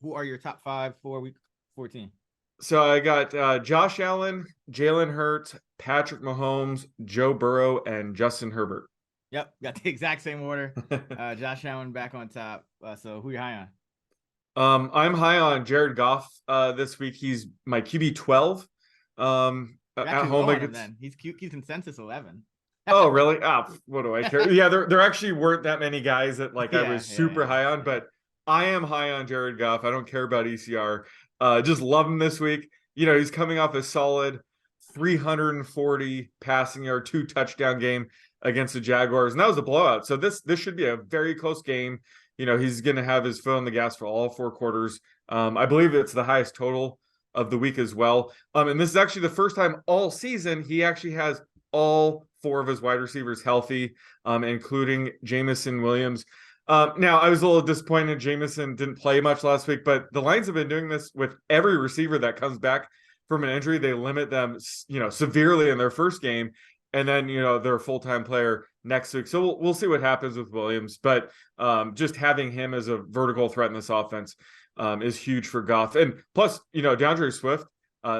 who are your top 5 for week 14? So I got Josh Allen, Jalen Hurts, Patrick Mahomes, Joe Burrow, and Justin Herbert. Yep, got the exact same order. Josh Allen back on top. So who you high on? I'm high on Jared Goff this week. He's my QB 12. At home against then. He's consensus 11. Oh, really? What do I care? Yeah, there actually weren't that many guys that I was super high on, but I am high on Jared Goff. I don't care about ECR. Just love him this week. He's coming off a solid 340 passing yard, 2 touchdown game against the Jaguars, and that was a blowout. So this should be a very close game. He's going to have his foot on the gas for all 4 quarters. I believe it's the highest total of the week as well. And this is actually the first time all season he actually has all 4 of his wide receivers healthy, including Jameson Williams. Now, I was a little disappointed Jameson didn't play much last week, but the Lions have been doing this with every receiver that comes back from an injury. They limit them, severely in their first game, and then, they're a full-time player next week. So we'll see what happens with Williams, but just having him as a vertical threat in this offense is huge for Goff. And plus, DeAndre Swift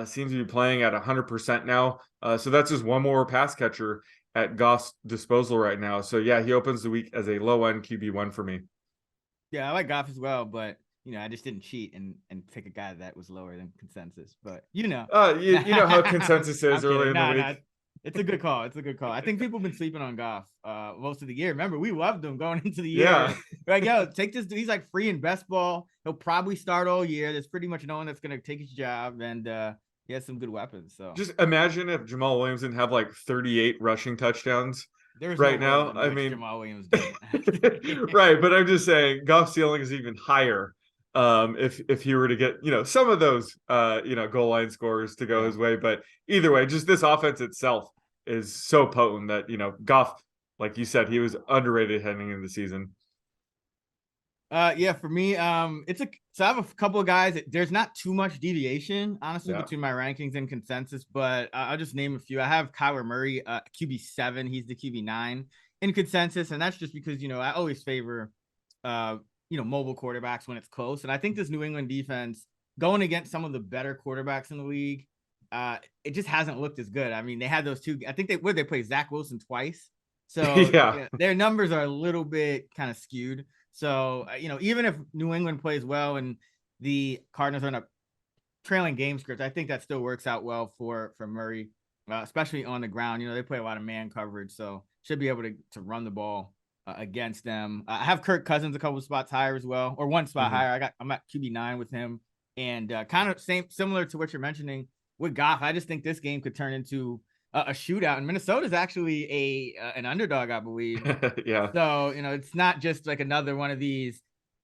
seems to be playing at 100% now. So that's just one more pass catcher at Goff's disposal right now. So yeah, he opens the week as a low-end QB1 for me. Yeah, I like Goff as well, but I just didn't cheat and pick a guy that was lower than consensus. But you know how consensus is early in the week. It's a good call. I think people have been sleeping on Goff most of the year. Remember, we loved him going into the year. Yeah. Like, yo, take this. He's like free in best ball. He'll probably start all year. There's pretty much no one that's going to take his job. And he has some good weapons. So just imagine if Jamal Williams didn't have 38 rushing touchdowns now. I mean, Jamal Williams did. Right. But I'm just saying Goff's ceiling is even higher. If he were to get, some of those, goal line scores to go his way. But either way, just this offense itself is so potent that, Goff, like you said, he was underrated heading into the season. For me, so I have a couple of guys. There's not too much deviation, honestly, between my rankings and consensus, but I'll just name a few. I have Kyler Murray, QB7. He's the QB9 in consensus, and that's just because, I always favor, mobile quarterbacks when it's close. And I think this New England defense going against some of the better quarterbacks in the league, it just hasn't looked as good. I mean, they had those 2, I think they play Zach Wilson twice. So their numbers are a little bit kind of skewed. So, even if New England plays well and the Cardinals are in a trailing game script, I think that still works out well for Murray, especially on the ground. They play a lot of man coverage, so should be able to run the ball against them. I have Kirk Cousins a couple spots higher as well, or 1 spot higher. I'm at QB9 with him, and kind of similar to what you're mentioning with Goff. I just think this game could turn into a shootout, and Minnesota's actually an underdog, I believe. Yeah. So, it's not just like another one of these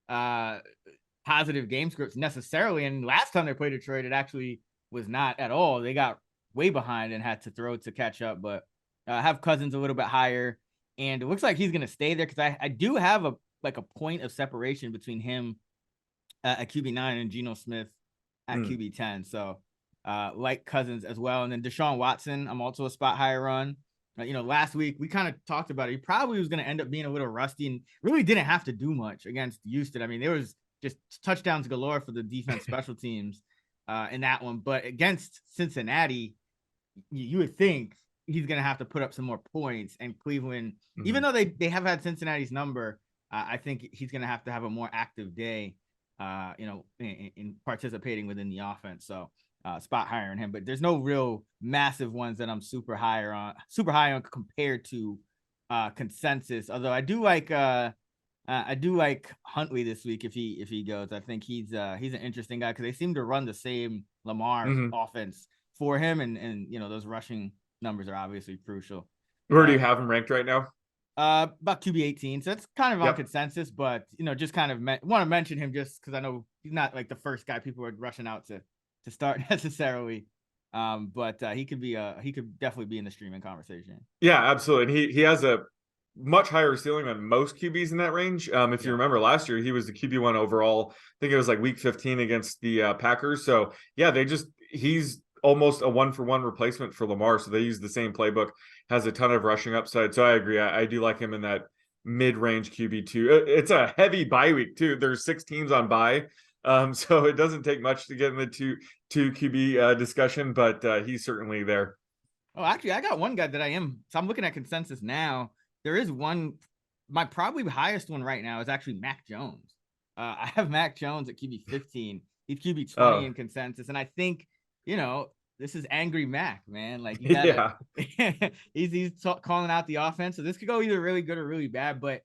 positive game scripts necessarily. And last time they played Detroit, it actually was not at all. They got way behind and had to throw to catch up. But I have Cousins a little bit higher, and it looks like he's going to stay there because I do have a point of separation between him at QB9 and Geno Smith at QB10. So like Cousins as well. And then Deshaun Watson, I'm also a spot higher on. Last week we kind of talked about it. He probably was going to end up being a little rusty and really didn't have to do much against Houston. I mean, there was just touchdowns galore for the defense special teams in that one. But against Cincinnati, you would think he's going to have to put up some more points. And Cleveland, even though they have had Cincinnati's number, I think he's going to have a more active day, in participating within the offense. So spot higher on him, but there's no real massive ones that I'm super high on compared to consensus. Although I do like Huntley this week if he goes. I think he's an interesting guy because they seem to run the same Lamar offense for him, and those rushing numbers are obviously crucial. Where do you have him ranked right now? About QB 18, so it's kind of on consensus, but just kind of want to mention him just because I know he's not like the first guy people are rushing out to start necessarily, but he could definitely be in the streaming conversation. Yeah, absolutely. And he has a much higher ceiling than most QBs in that range. If you remember last year, he was the QB1 overall. I think it was like week 15 against the Packers. So yeah, he's almost a 1-for-1 replacement for Lamar. So they use the same playbook, has a ton of rushing upside. So I agree. I do like him in that mid-range QB2. It's a heavy bye week too. There's 6 teams on bye. So it doesn't take much to get in the two QB discussion, but he's certainly there. Oh, actually, I got one guy that so I'm looking at consensus now. There is one, my probably highest one right now is actually Mac Jones. I have Mac Jones at QB 15. He's QB 20 in consensus. And I think, this is angry Mac, man. Like, you gotta, he's calling out the offense. So this could go either really good or really bad. But,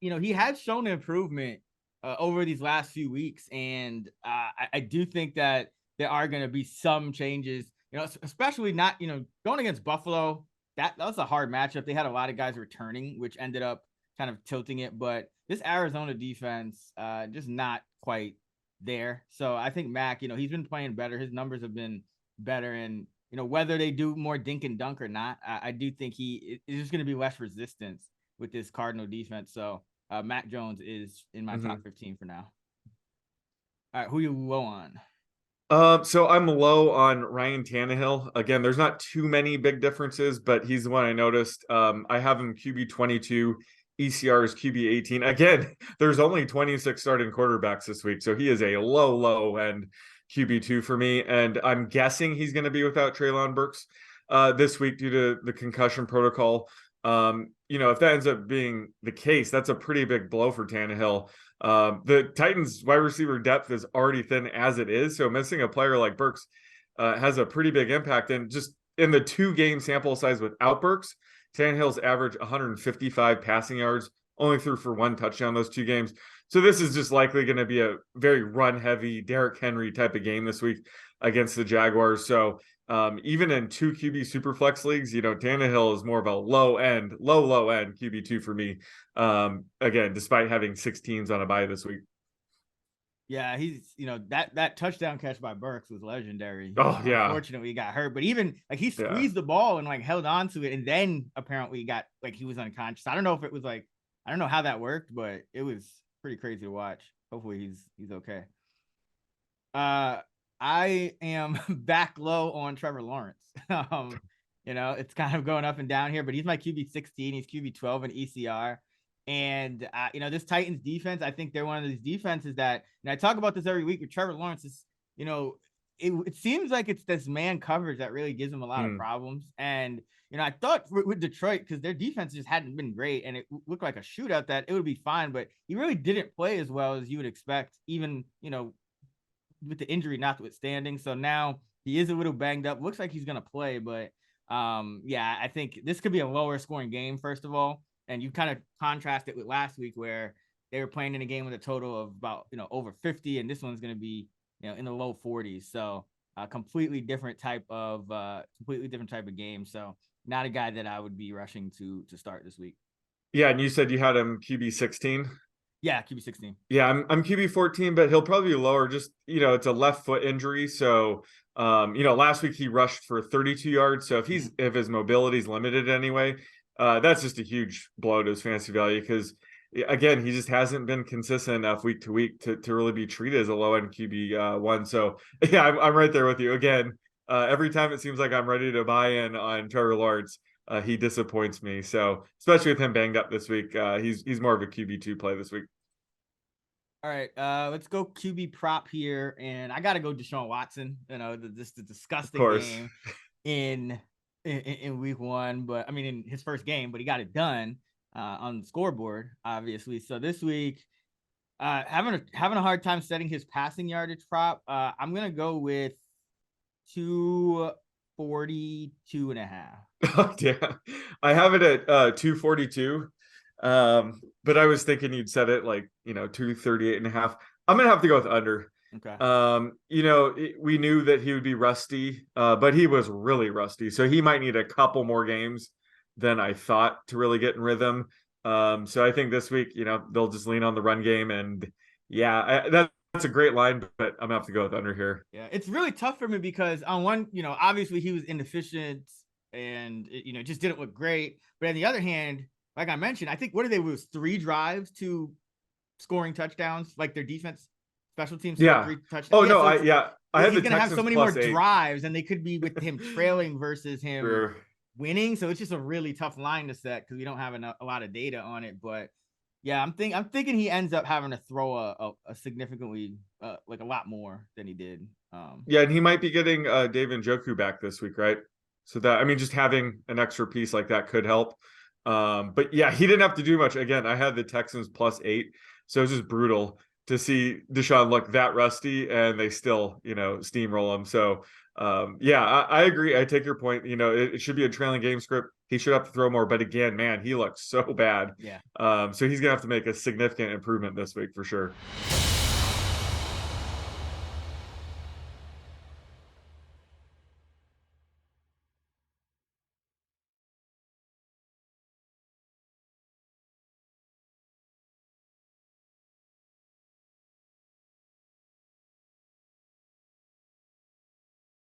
he has shown improvement over these last few weeks. And I do think that there are going to be some changes, especially not, going against Buffalo. That was a hard matchup. They had a lot of guys returning, which ended up kind of tilting it. But this Arizona defense, just not quite there. So I think Mac, he's been playing better. His numbers have been better. And, whether they do more dink and dunk or not, I do think it's just going to be less resistance with this Cardinal defense. So Mac Jones is in my top 15 for now. All right, who you low on? So I'm low on Ryan Tannehill. Again, there's not too many big differences, but he's the one I noticed. I have him QB 22, ECR is QB 18. Again, there's only 26 starting quarterbacks this week, so he is a low end QB2 for me. And I'm guessing he's going to be without Treylon Burks this week due to the concussion protocol. If that ends up being the case, that's a pretty big blow for Tannehill. The Titans wide receiver depth is already thin as it is. So missing a player like Burks has a pretty big impact. And just in the 2-game sample size without Burks, Tannehill's average 155 passing yards, only threw for 1 touchdown those 2 games. So this is just likely going to be a very run-heavy Derrick Henry type of game this week against the Jaguars. So even in 2 QB superflex leagues, Tannehill is more of a low end QB2 for me. Again, despite having 6 teams on a bye this week. Yeah, he's, that touchdown catch by Burks was legendary. Oh, yeah. Unfortunately, he got hurt, but even like he squeezed the ball and like held on to it, and then apparently got like he was unconscious. I don't know if it was like, I don't know how that worked, but it was pretty crazy to watch. Hopefully he's okay. I am back low on Trevor Lawrence. It's kind of going up and down here, but he's my QB 16. He's QB 12 in ECR. And, this Titans defense, I think they're one of these defenses that, and I talk about this every week with Trevor Lawrence, is, it seems like it's this man coverage that really gives him a lot of problems. And, I thought with Detroit, because their defense just hadn't been great and it looked like a shootout, that it would be fine, but he really didn't play as well as you would expect, even, with the injury notwithstanding. So now he is a little banged up. Looks like he's going to play, but I think this could be a lower scoring game, first of all. And you kind of contrast it with last week where they were playing in a game with a total of about, over 50. And this one's going to be, in the low 40s. So a completely different type of game. So not a guy that I would be rushing to start this week. Yeah. And you said you had him QB 16. Yeah, QB 16. Yeah, I'm QB 14, but he'll probably be lower. Just, it's a left foot injury. So, last week he rushed for 32 yards. So if his mobility is limited anyway, that's just a huge blow to his fantasy value because, again, he just hasn't been consistent enough week to week to really be treated as a low end QB 1. So, yeah, I'm right there with you. Again, every time it seems like I'm ready to buy in on Trevor Lawrence, he disappoints me. So, especially with him banged up this week, he's more of a QB2 play this week. All right, let's go QB prop here, and I got to go Deshaun Watson. The disgusting game in week 1, but I mean in his first game, but he got it done on the scoreboard, obviously. So this week, having a hard time setting his passing yardage prop. I'm gonna go with 242.5. Oh, yeah, I have it at 242. But I was thinking you'd set it like 238.5. I'm gonna have to go with under. Okay. We knew that he would be rusty, but he was really rusty, so he might need a couple more games than I thought to really get in rhythm. So I think this week, they'll just lean on the run game, and that's a great line, but I'm gonna have to go with under here. Yeah, it's really tough for me because on one, obviously he was inefficient and it just didn't look great, but on the other hand, like I mentioned, I think what did they lose? 3 drives to scoring touchdowns, like their defense, special teams. Yeah. 3 touchdowns. Oh, no, I had he's the gonna have so many more 8 drives, and they could be with him trailing versus him winning. So it's just a really tough line to set because we don't have a lot of data on it. But Yeah, I'm thinking he ends up having to throw a significantly like a lot more than he did. Yeah, and he might be getting David Njoku back this week, right? So that, I mean, just having an extra piece like that could help. But yeah, he didn't have to do much. Again, I had the Texans +8, so it was just brutal to see Deshaun look that rusty, and they still, steamroll him. So yeah, I agree. I take your point. It should be a trailing game script. He should have to throw more, but again, man, he looks so bad. Yeah. So he's gonna have to make a significant improvement this week for sure.